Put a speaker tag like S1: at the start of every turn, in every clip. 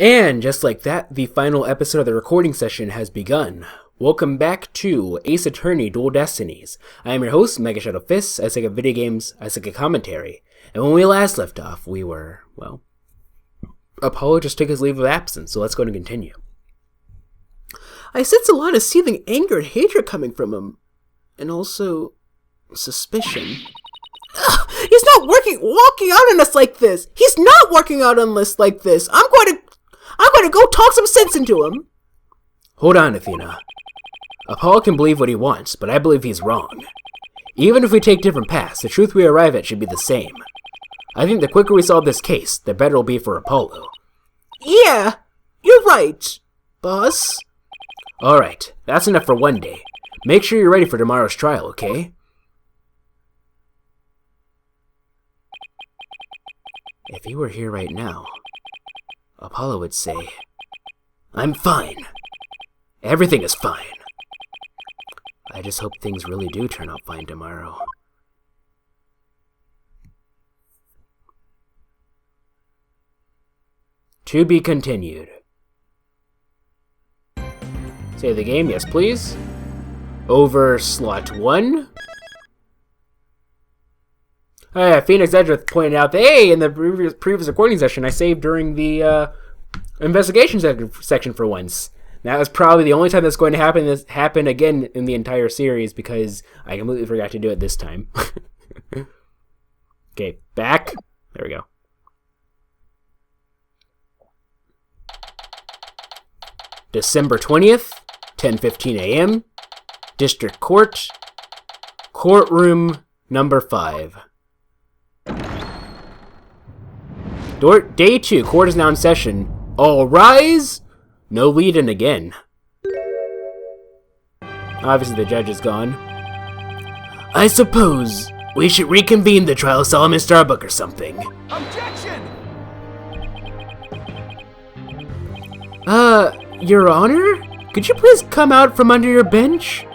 S1: And just like that, the final episode of the recording session has begun. Welcome back to Ace Attorney Dual Destinies. I am your host, MegaShadowFist. I suck at video games, I suck at commentary. And when we last left off, we were, well, Apollo just took his leave of absence, so let's go and continue. I sense a lot of seething anger and hatred coming from him. And also, suspicion. Ugh, he's not walking out on us like this. He's not walking out on us like this. I'm going to go talk some sense into him. Hold on, Athena. Apollo can believe what he wants, but I believe he's wrong. Even if we take different paths, the truth we arrive at should be the same. I think the quicker we solve this case, the better it'll be for Apollo. Yeah, you're right, boss. Alright, that's enough for one day. Make sure you're ready for tomorrow's trial, okay? If he were here right now, Apollo would say, I'm fine. Everything is fine. I just hope things really do turn out fine tomorrow. To be continued. Save the game, yes please. Over slot 1. Phoenix Edgeworth pointed out that, hey, in the previous recording session, I saved during the investigation section for once. That was probably the only time that's going to happen again in the entire series, because I completely forgot to do it this time. Okay, back. There we go. December 20th, 10:15 a.m. District Court, courtroom number 5. Day 2, court is now in session. All rise! No lead-in again. Obviously the judge is gone. I suppose we should reconvene the trial of Solomon Starbuck or something.
S2: Objection!
S1: Your Honor? Could you please come out from under your bench?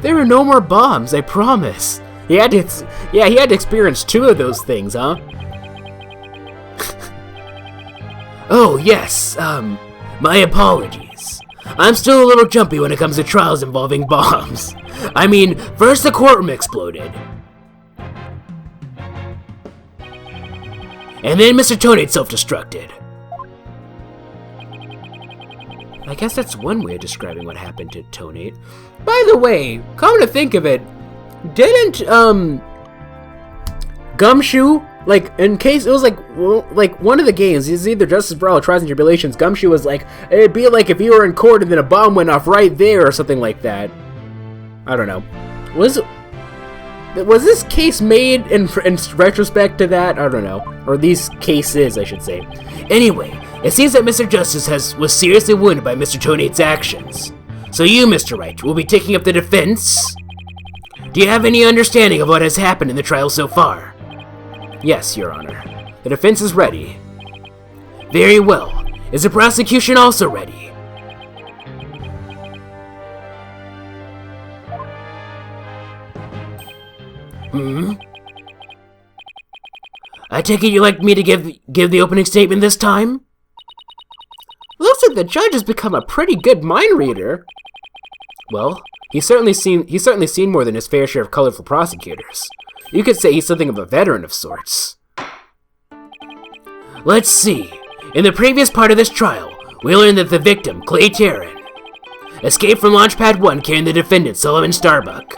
S1: There are no more bombs, I promise. He had to experience 2 of those things, huh? Oh, yes, my apologies. I'm still a little jumpy when it comes to trials involving bombs. I mean, first the courtroom exploded. And then Mr. Tonate self-destructed. I guess that's one way of describing what happened to Tonate. By the way, come to think of it, didn't, Gumshoe, like, in case, it was like one of the games, it's either Justice for All or Trials and Tribulations, Gumshoe was like, it'd be like if you were in court and then a bomb went off right there or something like that. I don't know. Was this case made in retrospect to that? I don't know. Or these cases, I should say. Anyway, it seems that Mr. Justice was seriously wounded by Mr. Tonate's actions. So you, Mr. Wright, will be taking up the defense? Do you have any understanding of what has happened in the trial so far? Yes, Your Honor. The defense is ready. Very well. Is the prosecution also ready? I take it you'd like me to give the opening statement this time? Looks like the judge has become a pretty good mind reader. Well, he's certainly seen more than his fair share of colorful prosecutors. You could say he's something of a veteran of sorts. Let's see. In the previous part of this trial, we learned that the victim, Clay Terran, escaped from Launchpad 1 carrying the defendant, Solomon Starbuck.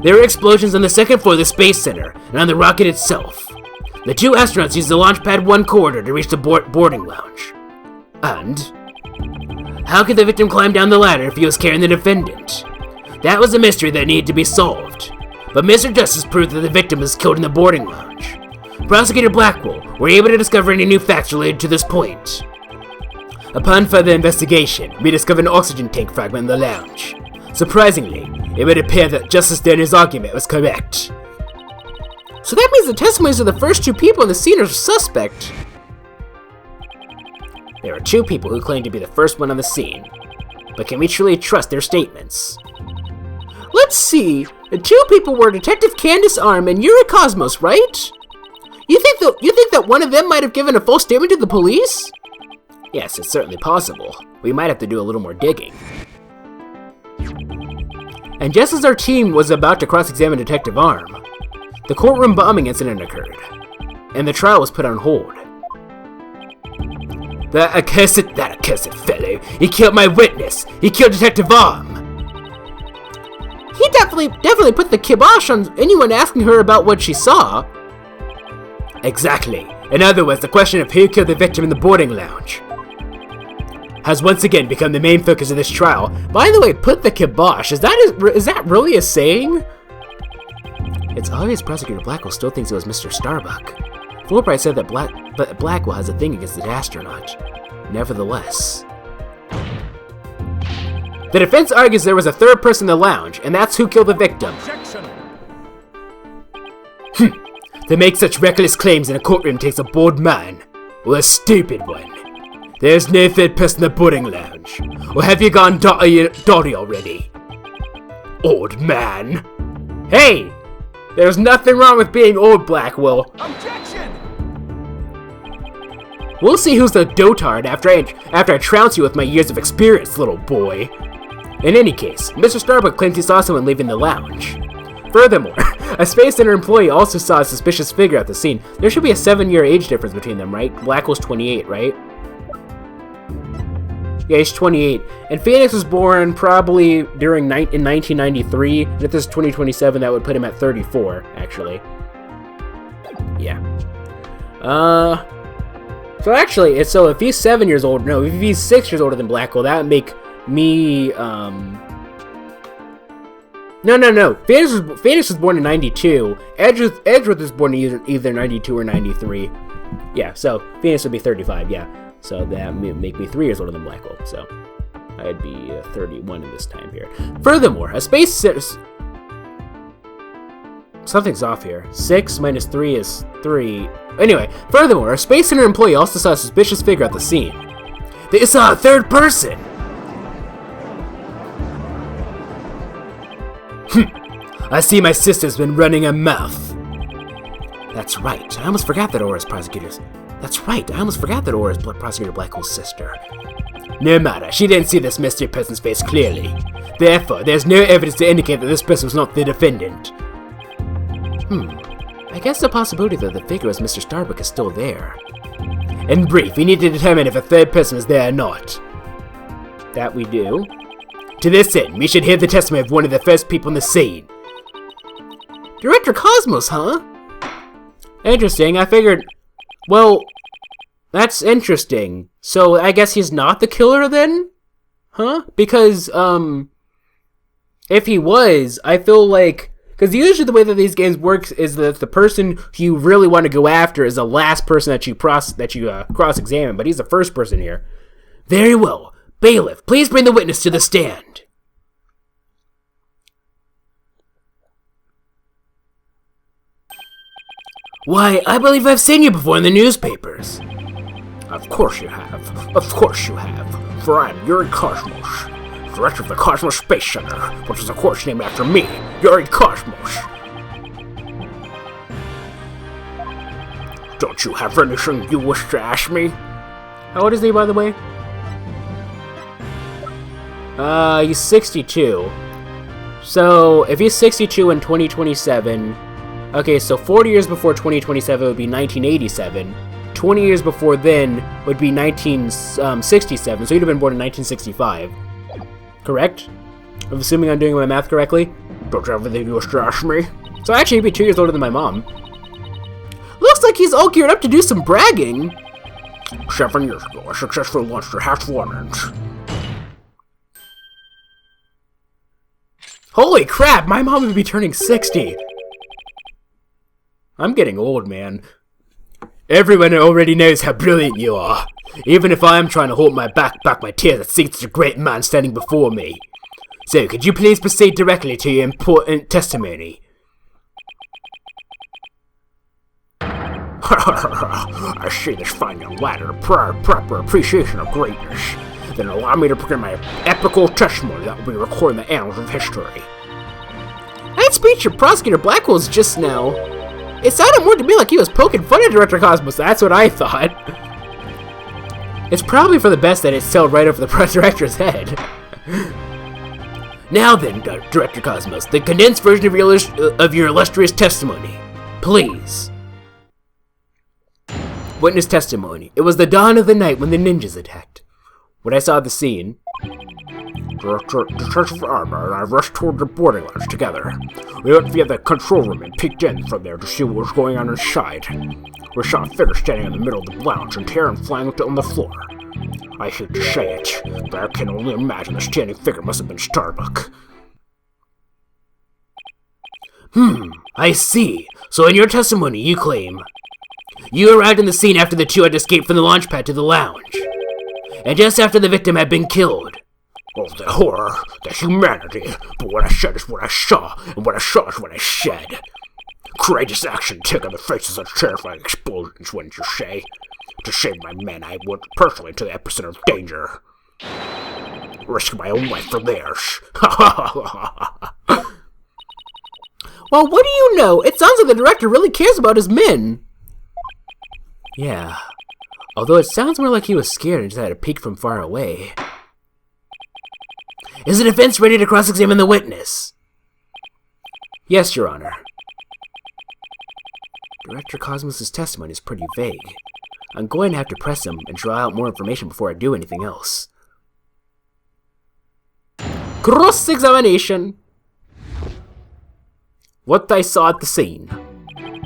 S1: There were explosions on the second floor of the Space Center and on the rocket itself. The 2 astronauts used the Launchpad 1 corridor to reach the boarding lounge. And how could the victim climb down the ladder if he was carrying the defendant? That was a mystery that needed to be solved. But Mr. Justice proved that the victim was killed in the boarding lounge. Prosecutor Blackwell were able to discover any new facts related to this point. Upon further investigation, we discovered an oxygen tank fragment in the lounge. Surprisingly, it would appear that Justice Danner's argument was correct. So that means the testimonies of the first 2 people in the scene are suspect. There are 2 people who claim to be the first one on the scene. But can we truly trust their statements? Let's see. The 2 people were Detective Candace Arm and Yuri Cosmos, right? You think that one of them might have given a false statement to the police? Yes, it's certainly possible. We might have to do a little more digging. And just as our team was about to cross-examine Detective Arm, the courtroom bombing incident occurred, and the trial was put on hold. That accursed fellow! He killed my witness! He killed Detective Arm! He definitely put the kibosh on anyone asking her about what she saw. Exactly. In other words, the question of who killed the victim in the boarding lounge has once again become the main focus of this trial. By the way, put the kibosh. Is that really a saying? It's obvious Prosecutor Blackwell still thinks it was Mr. Starbuck. Fulbright said that Blackwell has a thing against the astronaut. Nevertheless, the defense argues there was a third person in the lounge, and that's who killed the victim. Objection. To make such reckless claims in a courtroom takes a bold man, or a stupid one. There's no third person in the boarding lounge. Or have you gone dotty already? Old man. Hey! There's nothing wrong with being old, Blackwell. Objection! We'll see who's the dotard after I trounce you with my years of experience, little boy. In any case, Mr. Starbuck claims he saw someone leaving the lounge. Furthermore, a Space Center employee also saw a suspicious figure at the scene. There should be a 7-year age difference between them, right? Blackwell's 28, right? Yeah, he's 28. And Phoenix was born probably in 1993. And if this is 2027, that would put him at 34, actually. Yeah. So actually, so if he's 7 years old, no, if he's 6 years older than Blackwell, that would make me, No. Phoenix was born in 92. Edgeworth was born either 92 or 93. Yeah, so Phoenix would be 35, yeah. So that would make me 3 years older than Blackwell, so I'd be 31 in this time period. Furthermore, a space... Something's off here. 6 minus 3 is 3. Anyway, furthermore, a Space Center employee also saw a suspicious figure at the scene. They saw a third person! I see my sister's been running her mouth. That's right. I almost forgot that Aura's Prosecutor Blackwell's sister. No matter, she didn't see this mystery person's face clearly. Therefore, there's no evidence to indicate that this person was not the defendant. I guess the possibility that the figure was Mr. Starbuck is still there. In brief, we need to determine if a third person is there or not. That we do. To this end, we should hear the testimony of one of the first people in the scene. Director Cosmos, huh? Interesting, I figured... Well, that's interesting. So, I guess he's not the killer then? Huh? Because, if he was, I feel like... Because usually the way that these games work is that the person who you really want to go after is the last person that you cross-examine, but he's the first person here. Very well. Bailiff, please bring the witness to the stand. Why, I believe I've seen you before in the newspapers. Of course you have. Of course you have. For I'm Yuri Cosmos, director of the Cosmos Space Center, which is of course named after me, Yuri Cosmos. Don't you have anything you wish to ask me? How old is he, by the way? He's 62. So, if he's 62 in 2027... Okay, so 40 years before 2027 would be 1987. 20 years before then would be 1967, so he'd have been born in 1965. Correct? I'm assuming I'm doing my math correctly. Don't you have anything you wish to ask me? So actually, he'd be 2 years older than my mom. Looks like he's all geared up to do some bragging. 7 years ago, I successfully launched a half-1 inch. Holy crap, my mom would be turning 60. I'm getting old, man. Everyone already knows how brilliant you are. Even if I am trying to hold back my tears at seeing such a great man standing before me. So, could you please proceed directly to your important testimony? I see this fine young lad in a proper appreciation of greatness. Then allow me to begin my epical testimony that will be recorded in the annals of history. That speech of Prosecutor Blackwell's just now... It sounded more to me like he was poking fun at Director Cosmos. That's what I thought. It's probably for the best that it's sailed right over the press director's head. Now then, Director Cosmos, the condensed version of your illustrious testimony. Please. Witness testimony. It was the dawn of the night when the ninjas attacked. When I saw the scene, Detective Armor and I rushed toward the boarding lounge together. We went via the control room and peeked in from there to see what was going on inside. We saw a figure standing in the middle of the lounge and Terran flying on the floor. I hate to say it, but I can only imagine the standing figure must have been Starbuck. I see. So in your testimony, you claim you arrived on the scene after the two had escaped from the launch pad to the lounge, and just after the victim had been killed. Oh, the horror, the humanity, but what I said is what I saw, and what I saw is what I said. Courageous action taken in the face of such terrifying explosions, wouldn't you say? To save my men, I went personally to the epicenter of danger. Risk my own life for theirs.
S2: Well, what do you know? It sounds like the director really cares about his men.
S1: Yeah. Although it sounds more like he was scared and just had a peek from far away.
S2: Is the defense ready to cross-examine the witness?
S1: Yes, Your Honor. Director Cosmos' testimony is pretty vague. I'm going to have to press him and draw out more information before I do anything else.
S2: Cross-examination.
S1: What I saw at the scene.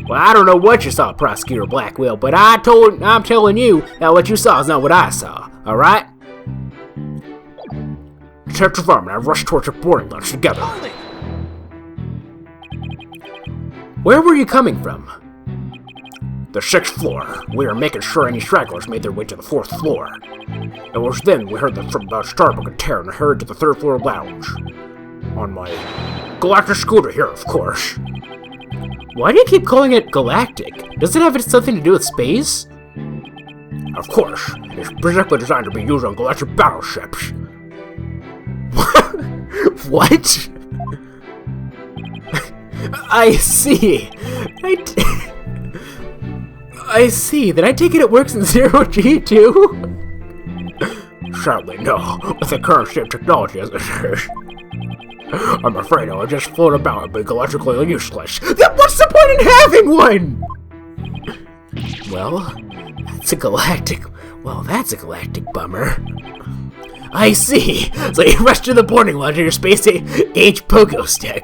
S2: Well, I don't know what you saw, Prosecutor Blackwell, but I'm telling you that what you saw is not what I saw, alright?
S1: Detective Arm and I rushed towards the boarding lounge together.
S2: Where were you coming from?
S1: The 6th floor. We were making sure any stragglers made their way to the 4th floor. It was then we heard them from Starbuck and Terran and hurried to the 3rd floor lounge. On my Galactic scooter here, of course.
S2: Why do you keep calling it Galactic? Does it have something to do with space?
S1: Of course. It's specifically designed to be used on galactic battleships.
S2: What? I see. I see. Then I take it works in 0G too?
S1: Sadly, no. With the current state of technology as it is. I'm afraid I'll just float about and be galactically useless.
S2: Then what's the point in having one? Well, that's a galactic bummer. I see. So you rushed to the boarding lounge in your space-age pogo stick.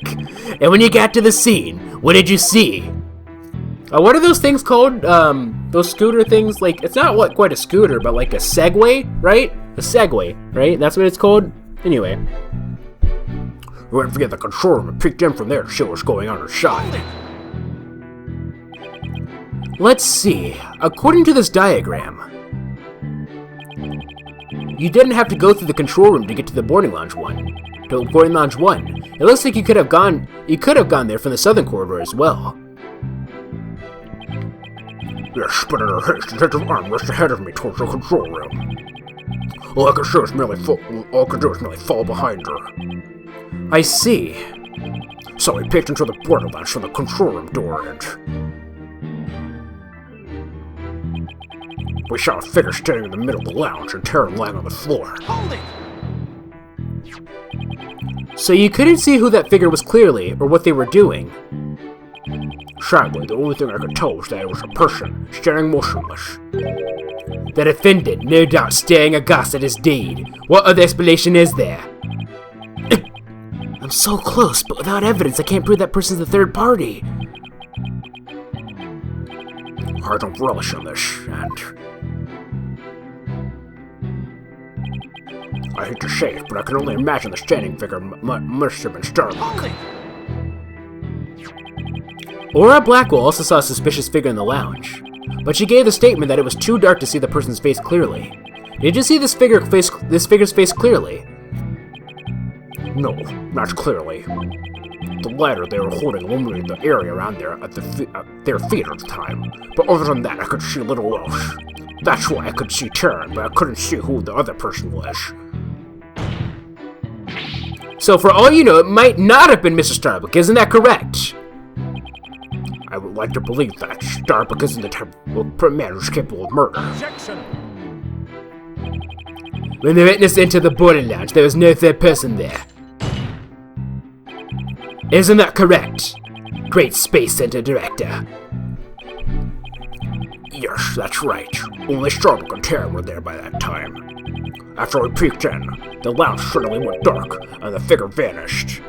S2: And when you got to the scene, what did you see? What are those things called? Those scooter things? Like, it's not quite a scooter, but like a Segway, right? A Segway, right? That's what it's called? Anyway.
S1: We went via the control room and peeked in from there to see what was going on inside.
S2: Let's see. According to this diagram, you didn't have to go through the control room to get to the boarding lounge 1. It looks like you could have gone there from the southern corridor as well.
S1: Yes, but in a haste, Detective Arm rushed ahead of me towards the control room. All I could do was merely fall behind her.
S2: I see.
S1: So we peeked into the boarding lounge from the control room door and we saw a figure standing in the middle of the lounge and Terran lying on the floor.
S2: Hold it! So you couldn't see who that figure was clearly, or what they were doing?
S1: Sadly, the only thing I could tell was that it was a person, standing motionless.
S2: The defendant, no doubt staring aghast at his deed. What other explanation is there? I'm so close, but without evidence, I can't prove that person's the third party.
S1: I don't relish in this, and I hate to say it, but I can only imagine the standing figure must have been Starbuck.
S2: Laura Blackwell also saw a suspicious figure in the lounge, but she gave the statement that it was too dark to see the person's face clearly. Did you see this figure's face clearly?
S1: No, not clearly. The ladder they were holding illuminated the area around there at their feet at the time, but other than that I could see little else. That's why I could see Terran, but I couldn't see who the other person was.
S2: So for all you know, it might not have been Mr. Starbuck, isn't that correct?
S1: I would like to believe that. Starbuck isn't the type of man who's capable of murder.
S2: Objection! When the witness entered the boarding lounge, there was no third person there. Isn't that correct? Great Space Center Director.
S3: Yes, that's right. Only Sherlock and Tara were there by that time. After we peeked in, the lounge suddenly went dark, and the figure vanished.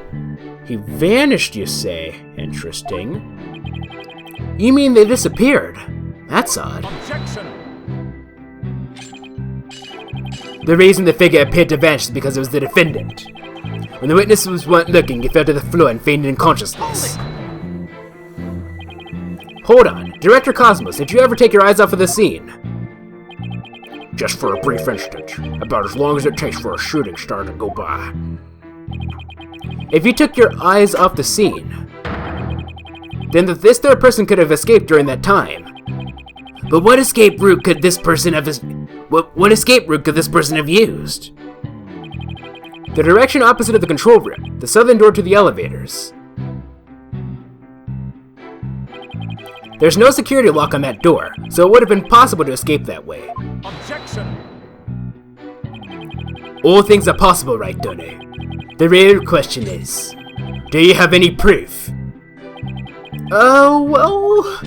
S2: He vanished, you say? Interesting. You mean they disappeared? That's odd.
S3: Objection!
S2: The reason the figure appeared to vanish is because it was the defendant. When the witnesses weren't looking, he fell to the floor and fainted in consciousness. Hold on. Director Cosmos, did you ever take your eyes off of the scene?
S3: Just for a brief instant. About as long as it takes for a shooting star to go by.
S2: If you took your eyes off the scene, then this third person could have escaped during that time. But what escape route could this person have what escape route could this person have used? The direction opposite of the control room, the southern door to the elevators. There's no security lock on that door, so it would have been possible to escape that way.
S3: Objection!
S2: All things are possible, right, Donnie? The real question is, do you have any proof? Well...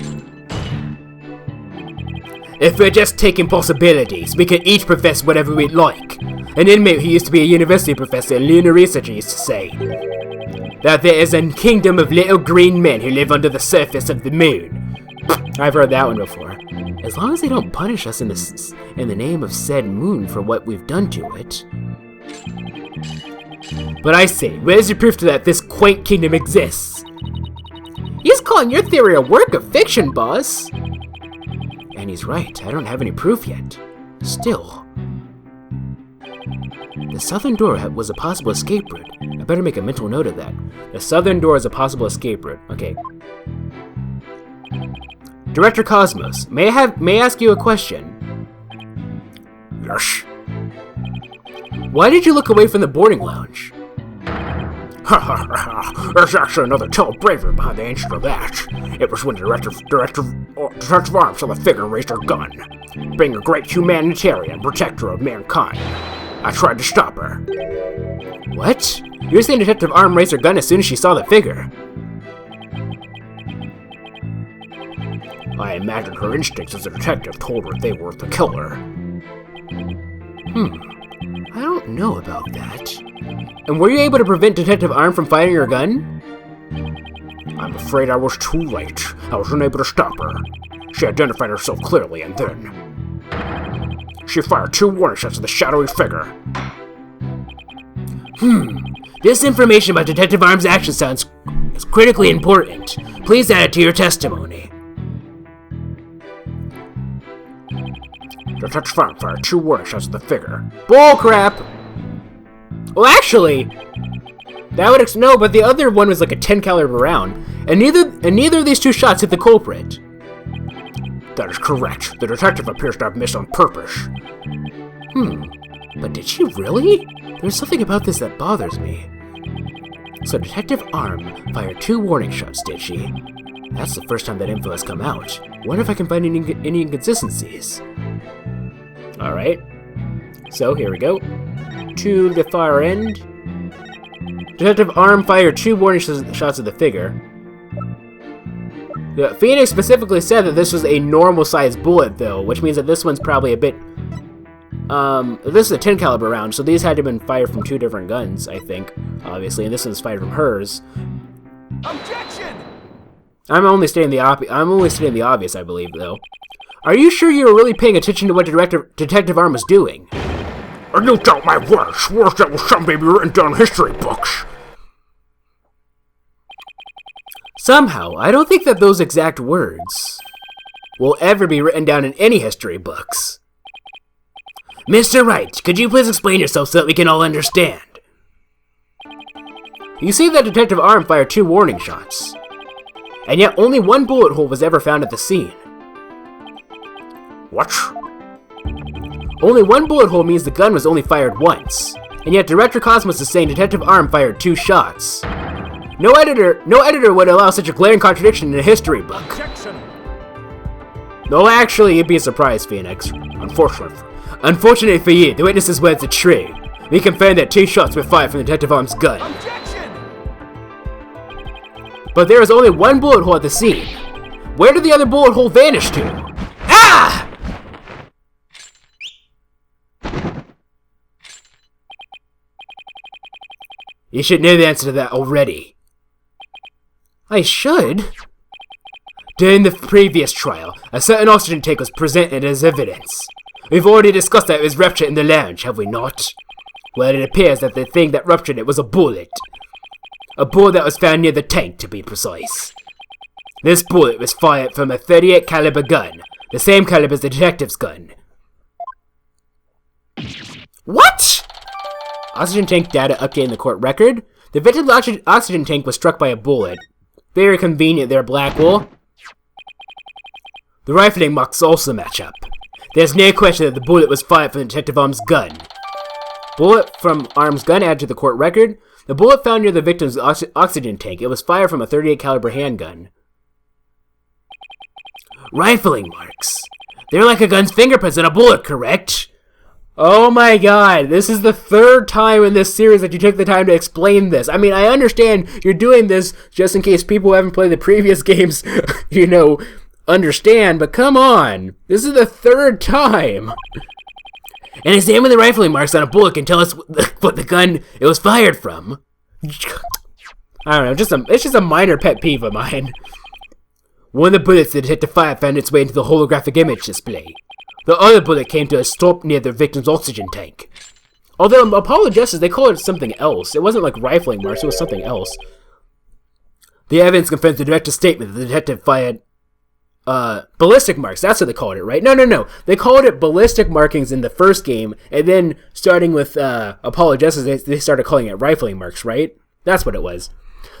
S2: If we're just taking possibilities, we can each profess whatever we'd like. An inmate who used to be a university professor and lunar researcher used to say that there is a kingdom of little green men who live under the surface of the moon. I've heard that one before. As long as they don't punish us in the name of said moon for what we've done to it. But I say, where's your proof to that this quaint kingdom exists? He's calling your theory a work of fiction, boss. And he's right, I don't have any proof yet. Still. The southern door was a possible escape route. I better make a mental note of that. The southern door is a possible escape route. Okay. Director Cosmos, may I ask you a question?
S3: Yes.
S2: Why did you look away from the boarding lounge?
S3: Ha ha ha! There's actually another tale of bravery behind the answer to that. It was when Detective Arm saw the figure raise her gun, being a great humanitarian protector of mankind. I tried to stop her.
S2: What? You're saying Detective Arm raised her gun as soon as she saw the figure?
S3: I imagine her instincts as a detective told her they were the killer.
S2: I don't know about that. And were you able to prevent Detective Arm from firing her gun?
S3: I'm afraid I was too late. I was unable to stop her. She identified herself clearly, and then she fired 2 warning shots at the shadowy figure.
S2: This information about Detective Arm's action sounds critically important. Please add it to your testimony.
S3: Detective Arm fired 2 warning shots at the figure.
S2: Bullcrap! Well, actually, that would no, but the other one was like a 10 caliber round, and neither of these 2 shots hit the culprit.
S3: That is correct. The detective appears to have missed on purpose.
S2: But did she really? There's something about this that bothers me. So Detective Arm fired 2 warning shots, did she? That's the first time that info has come out. Wonder if I can find any inconsistencies. Alright. So, here we go. To the far end. Detective Arm fired 2 warning shots at the figure. The Phoenix specifically said that this was a normal-sized bullet, though, which means that this one's probably a bit... this is a 10 caliber round, so these had to have been fired from 2 different guns, I think, obviously, and this one's fired from hers.
S3: Objection!
S2: I'm only stating the obvious, I believe, though. Are you sure you were really paying attention to what Detective Arm was doing?
S3: And you doubt my words. Words that will someday be written down in history books.
S2: Somehow, I don't think that those exact words will ever be written down in any history books. Mr. Wright, could you please explain yourself so that we can all understand? You see that Detective Arm fired 2 warning shots, and yet only 1 bullet hole was ever found at the scene.
S3: What?
S2: Only 1 bullet hole means the gun was only fired once, and yet Director Cosmos is saying Detective Arm fired 2 shots. No editor would allow such a glaring contradiction in a history book.
S3: Objection!
S2: No, actually, you'd be surprised, Phoenix. Unfortunately for you, the witness's words are true. We confirmed that 2 shots were fired from Detective Arm's gun.
S4: Objection!
S2: But there was only 1 bullet hole at the scene. Where did the other bullet hole vanish to? Ah! You should know the answer to that already. I should? During the previous trial, a certain oxygen tank was presented as evidence. We've already discussed that it was ruptured in the lounge, have we not? Well, it appears that the thing that ruptured it was a bullet. A bullet that was found near the tank, to be precise. This bullet was fired from a .38 caliber gun, the same caliber as the detective's gun. What? Oxygen tank data updated in the court record. The victim's oxygen tank was struck by a bullet. Very convenient there, Blackwell. The rifling marks also match up. There's no question that the bullet was fired from Detective Arm's gun. Bullet from Arm's gun added to the court record. The bullet found near the victim's oxygen tank. It was fired from a .38 caliber handgun. Rifling marks. They're like a gun's fingerprints on a bullet, correct? Oh my god, this is the 3rd time in this series that you took the time to explain this. I mean, I understand you're doing this just in case people who haven't played the previous games, understand, but come on. This is the 3rd time. And examine the rifling marks on a bullet can tell us what the gun it was fired from. I don't know, it's just a minor pet peeve of mine. One of the bullets the detective fired found its way into the holographic image display. The other bullet came to a stop near the victim's oxygen tank. Although Apollo Justice, they call it something else. It wasn't like rifling marks, it was something else. The evidence confirms the director's statement that the detective fired ballistic marks. That's what they called it, right? No. They called it ballistic markings in the first game, and then starting with Apollo Justice, they started calling it rifling marks, right? That's what it was.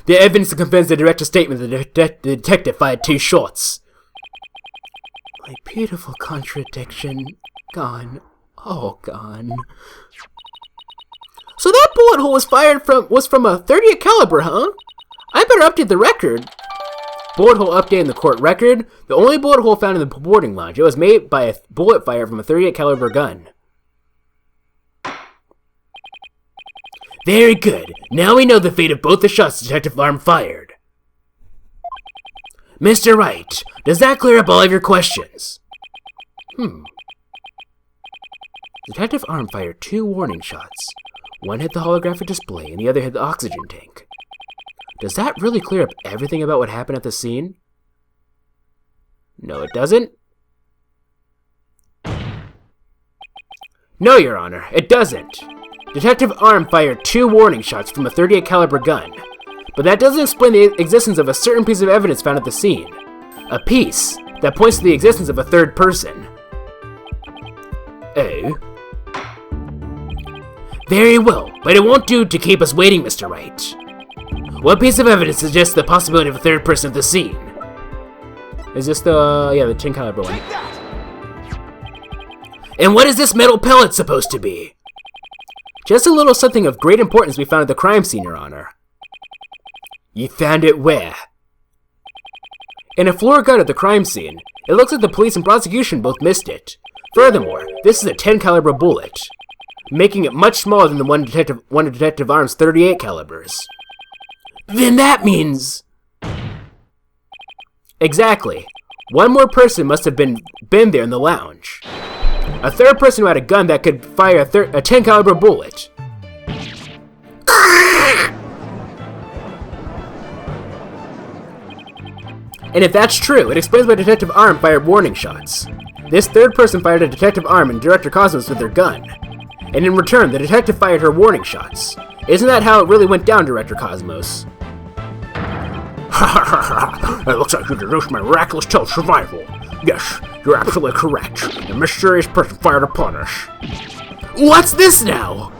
S2: The evidence confirms the director's statement that the detective fired 2 shots. My beautiful contradiction. Gone. Oh, gone. So that bullet hole was from a .38 caliber, huh? I better update the record. Bullet hole update in the court record. The only bullet hole found in the boarding lounge. It was made by a bullet fire from a .38 caliber gun. Very good. Now we know the fate of both the shots Detective Arm fired. Mr. Wright, does that clear up all of your questions? Detective Arm fired 2 warning shots. One hit the holographic display and the other hit the oxygen tank. Does that really clear up everything about what happened at the scene? No, it doesn't. No, Your Honor, it doesn't. Detective Arm fired 2 warning shots from a .38 caliber gun, but that doesn't explain the existence of a certain piece of evidence found at the scene. A piece that points to the existence of a 3rd person. Oh? Very well, but it won't do to keep us waiting, Mr. Wright. What piece of evidence suggests the possibility of a 3rd person at the scene? Is this the 10 caliber one? And what is this metal pellet supposed to be? Just a little something of great importance we found at the crime scene, Your Honor. You found it where? In a floor guard at the crime scene. It looks like the police and prosecution both missed it. Furthermore, this is a 10 caliber bullet, making it much smaller than the one of Detective Arm's .38 calibers. Then that means... Exactly. One more person must have been there in the lounge. A 3rd person who had a gun that could fire a 10 caliber bullet. And if that's true, it explains why Detective Arm fired warning shots. This 3rd person fired at Detective Arm and Director Cosmos with their gun. And in return, the detective fired her warning shots. Isn't that how it really went down, Director Cosmos?
S3: It looks like you deduced my miraculous tale of survival. Yes, you're absolutely correct. A mysterious person fired upon us.
S2: What's this now?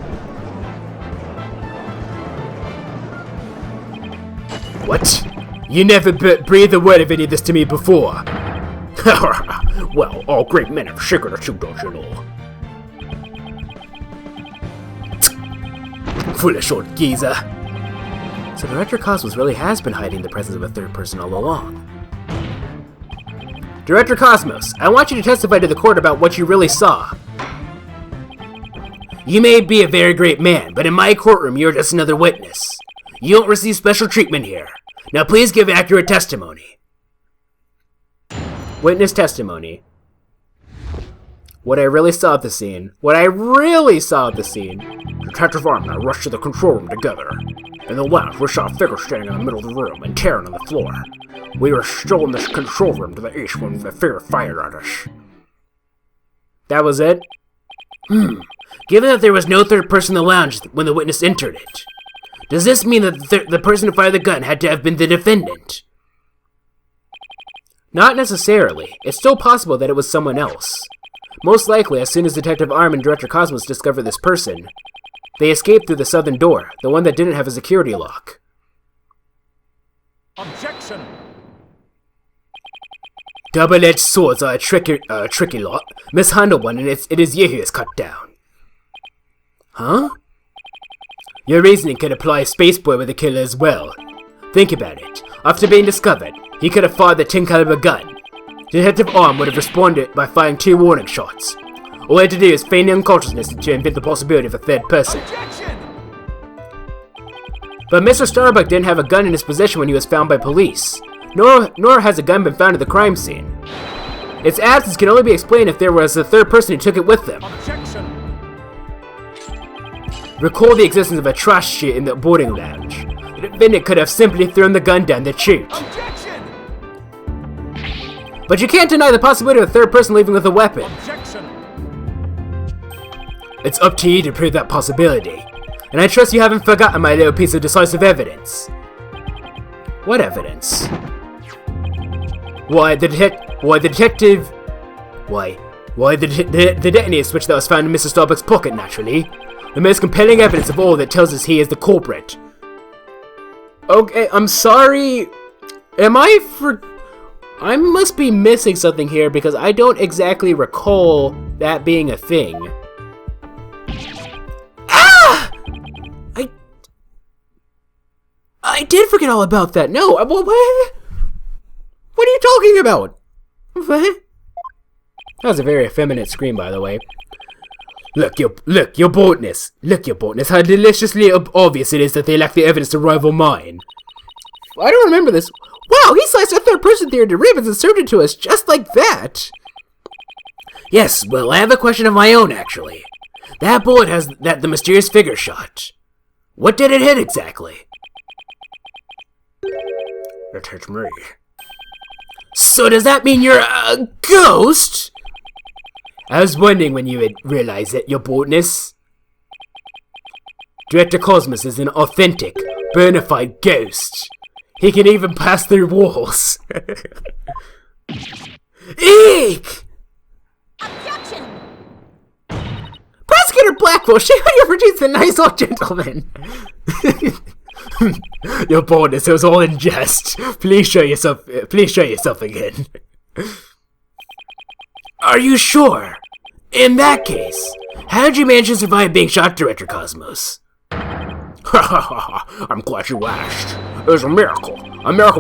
S2: What? You never breathed a word of any of this to me before.
S3: Well, all great men have secret or two, don't you know?
S2: Foolish old geezer. So Director Cosmos really has been hiding the presence of a 3rd person all along. Director Cosmos, I want you to testify to the court about what you really saw. You may be a very great man, but in my courtroom you're just another witness. You don't receive special treatment here. Now please give accurate testimony.
S1: Witness testimony. What I really saw at the scene.
S3: Detective Arm and I rushed to the control room together. In the lounge, we saw a figure standing in the middle of the room and tearing on the floor. We were still in this control room to the east when the figure fired at us.
S1: That was it?
S2: Given that there was no third person in the lounge when the witness entered it, does this mean that the person who fired the gun had to have been the defendant?
S1: Not necessarily. It's still possible that it was someone else. Most likely, as soon as Detective Arm and Director Cosmos discovered this person, they escaped through the southern door, the one that didn't have a security lock.
S4: Objection!
S2: Double-edged swords are a tricky lot. Mishandle one and it is you who is cut down. Huh? Your reasoning could apply Spaceboy with the killer as well. Think about it. After being discovered, he could have fired the 10 caliber gun. Detective Arm would have responded by firing 2 warning shots. All he had to do is feign unconsciousness to invent the possibility of a third person.
S4: Objection!
S1: But Mr. Starbuck didn't have a gun in his possession when he was found by police. Nor has a gun been found at the crime scene. Its absence can only be explained if there was a third person who took it with them.
S4: Objection!
S1: Recall the existence of a trash chute in the boarding lounge. The defendant could have simply thrown the gun down the chute.
S4: Objection!
S1: But you can't deny the possibility of a third person leaving with a weapon.
S4: Objection!
S2: It's up to you to prove that possibility.
S1: And I trust you haven't forgotten my little piece of decisive evidence. What evidence? Why, the detonator switch that was found in Mr. Starbuck's pocket, naturally. The most compelling evidence of all that tells us he is the culprit. Okay, I'm sorry. I must be missing something here because I don't exactly recall that being a thing. Ah! I did forget all about that. No, what are you talking about? What? That was a very effeminate scream, by the way. Look, your boldness. Look, your boldness. How deliciously obvious it is that they lack the evidence to rival mine. I don't remember this. Wow, he sliced a third-person theory to ribbons and served it to us just like that.
S2: Yes, well, I have a question of my own, actually. That bullet has the mysterious figure shot. What did it hit exactly?
S3: It hit me.
S2: So does that mean you're a ghost? I was wondering when you would realize it, your boldness. Director Cosmos is an authentic, bona fide ghost. He can even pass through walls. Eek!
S5: Objection!
S1: Prosecutor Blackwell, shame on you for the nice old gentleman.
S2: Your boldness, it was all in jest. Please show yourself again. Are you sure? In that case, how did you manage to survive being shot, Director Cosmos?
S3: I'm glad you asked. It was a miracle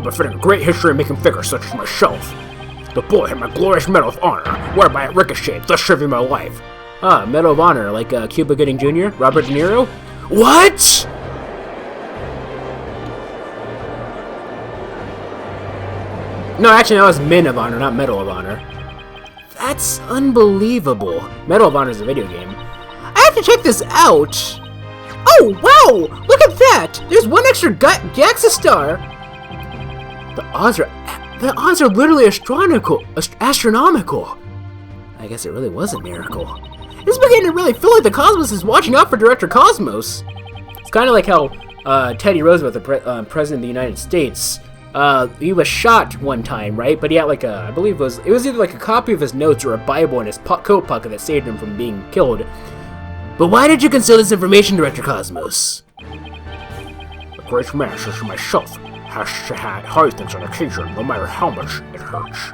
S3: befitting a great history of making figures such as myself. The bullet hit my glorious Medal of Honor, whereby it ricocheted, thus saving my life.
S1: Ah, Medal of Honor, like Cuba Gooding Jr., Robert De Niro?
S2: What?
S1: No, actually, that was Men of Honor, not Medal of Honor. That's unbelievable. Medal of Honor is a video game. I have to check this out. Oh, wow! Look at that! There's one extra Gaxa star! The odds are literally astronomical. I guess it really was a miracle. This is beginning to really feel like the Cosmos is watching out for Director Cosmos. It's kind of like how Teddy Roosevelt, the President of the United States, he was shot one time, right? But he had like I believe it was either like a copy of his notes or a Bible in his coat pocket that saved him from being killed.
S2: But why did you conceal this information, Director Cosmos?
S3: The great man such as myself has to have high things on occasion, no matter how much it hurts.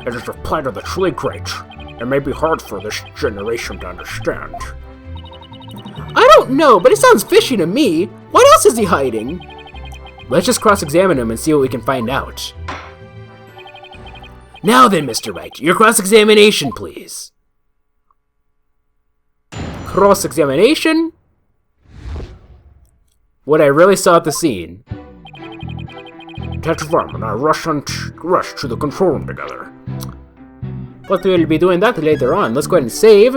S3: It is the plight of the truly great. It may be hard for this generation to understand.
S1: I don't know, but it sounds fishy to me. What else is he hiding? Let's just cross-examine him and see what we can find out.
S2: Now then, Mr. Wright, your cross-examination, please. cross-examination. What I really saw at the scene.
S3: Detective Arm and I rush to the control room together.
S2: But we'll be doing that later on. Let's go ahead and save.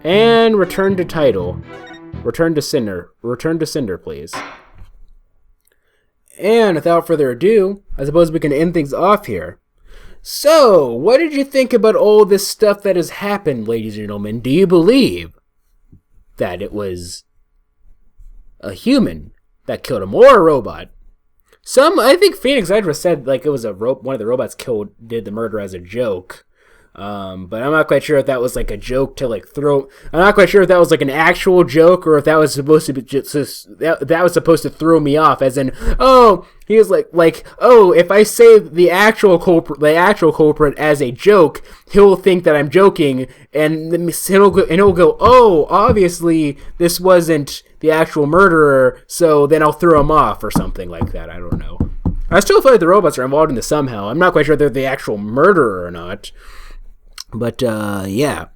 S2: And return to title. Return to Cinder. Return to Cinder, please. And without further ado, I suppose we can end things off here. So, what did you think about all this stuff that has happened, ladies and gentlemen? Do you believe that it was a human that killed him, or a robot? I think Phoenix Hydra said like it was one of the robots did the murder as a joke. But I'm not quite sure if that was like a joke to like throw. I'm not quite sure if that was like an actual joke or if that was supposed to be just that was supposed to throw me off. As in, oh, he was like, oh, if I say the actual culprit as a joke, he'll think that I'm joking, and he'll go, oh, obviously this wasn't the actual murderer, so then I'll throw him off or something like that. I don't know. I still feel like the robots are involved in this somehow. I'm not quite sure if they're the actual murderer or not. But, yeah.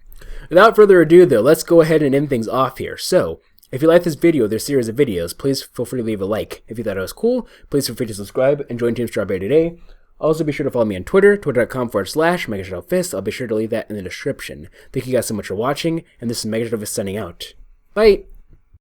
S2: Without further ado, though, let's go ahead and end things off here. So, if you like this video, this series of videos, please feel free to leave a like. If you thought it was cool, please feel free to subscribe and join Team Strawberry today. Also, be sure to follow me on Twitter, twitter.com/MegaShadowFist. I'll be sure to leave that in the description. Thank you guys so much for watching, and this is MegaShadowFist signing out. Bye!